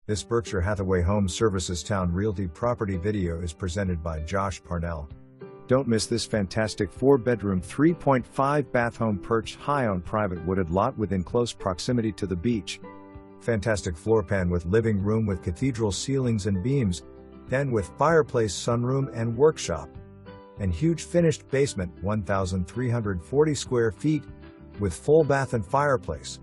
This Berkshire Hathaway Home Services Towne Realty property video is presented by Josh Parnell. Don't miss this fantastic 4-bedroom, 3.5-bath home perched high on private wooded lot within close proximity to the beach. Fantastic floor plan with living room with cathedral ceilings and beams, then with fireplace, sunroom and workshop. And huge finished basement, 1,340 square feet, with full bath and fireplace.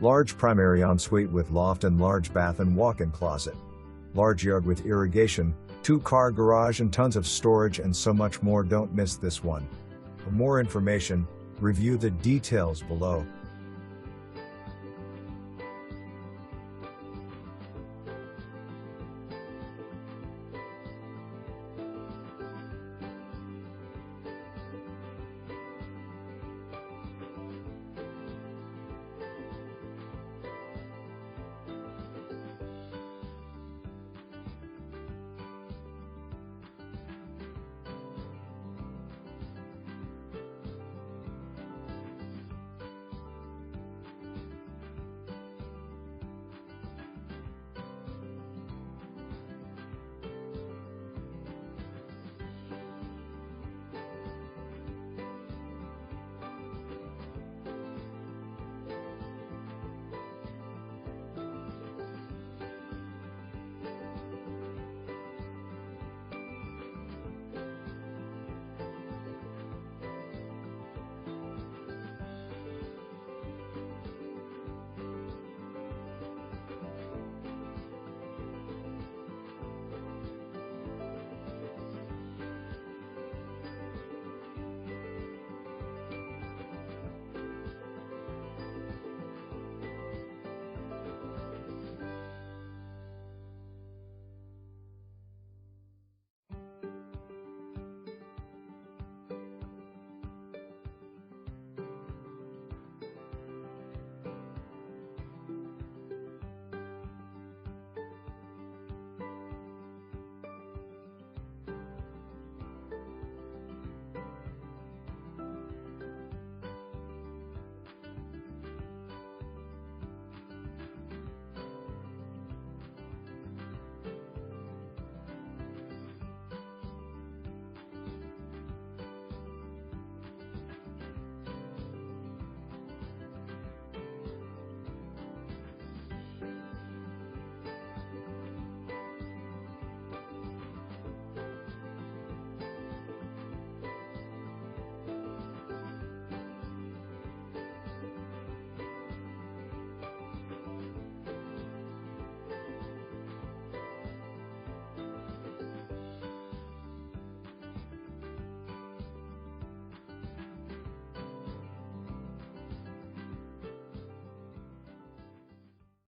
Large primary ensuite with loft and large bath and walk-in closet. Large yard with irrigation, 2-car garage and tons of storage and so much more. Don't miss this one. For more information, review the details below.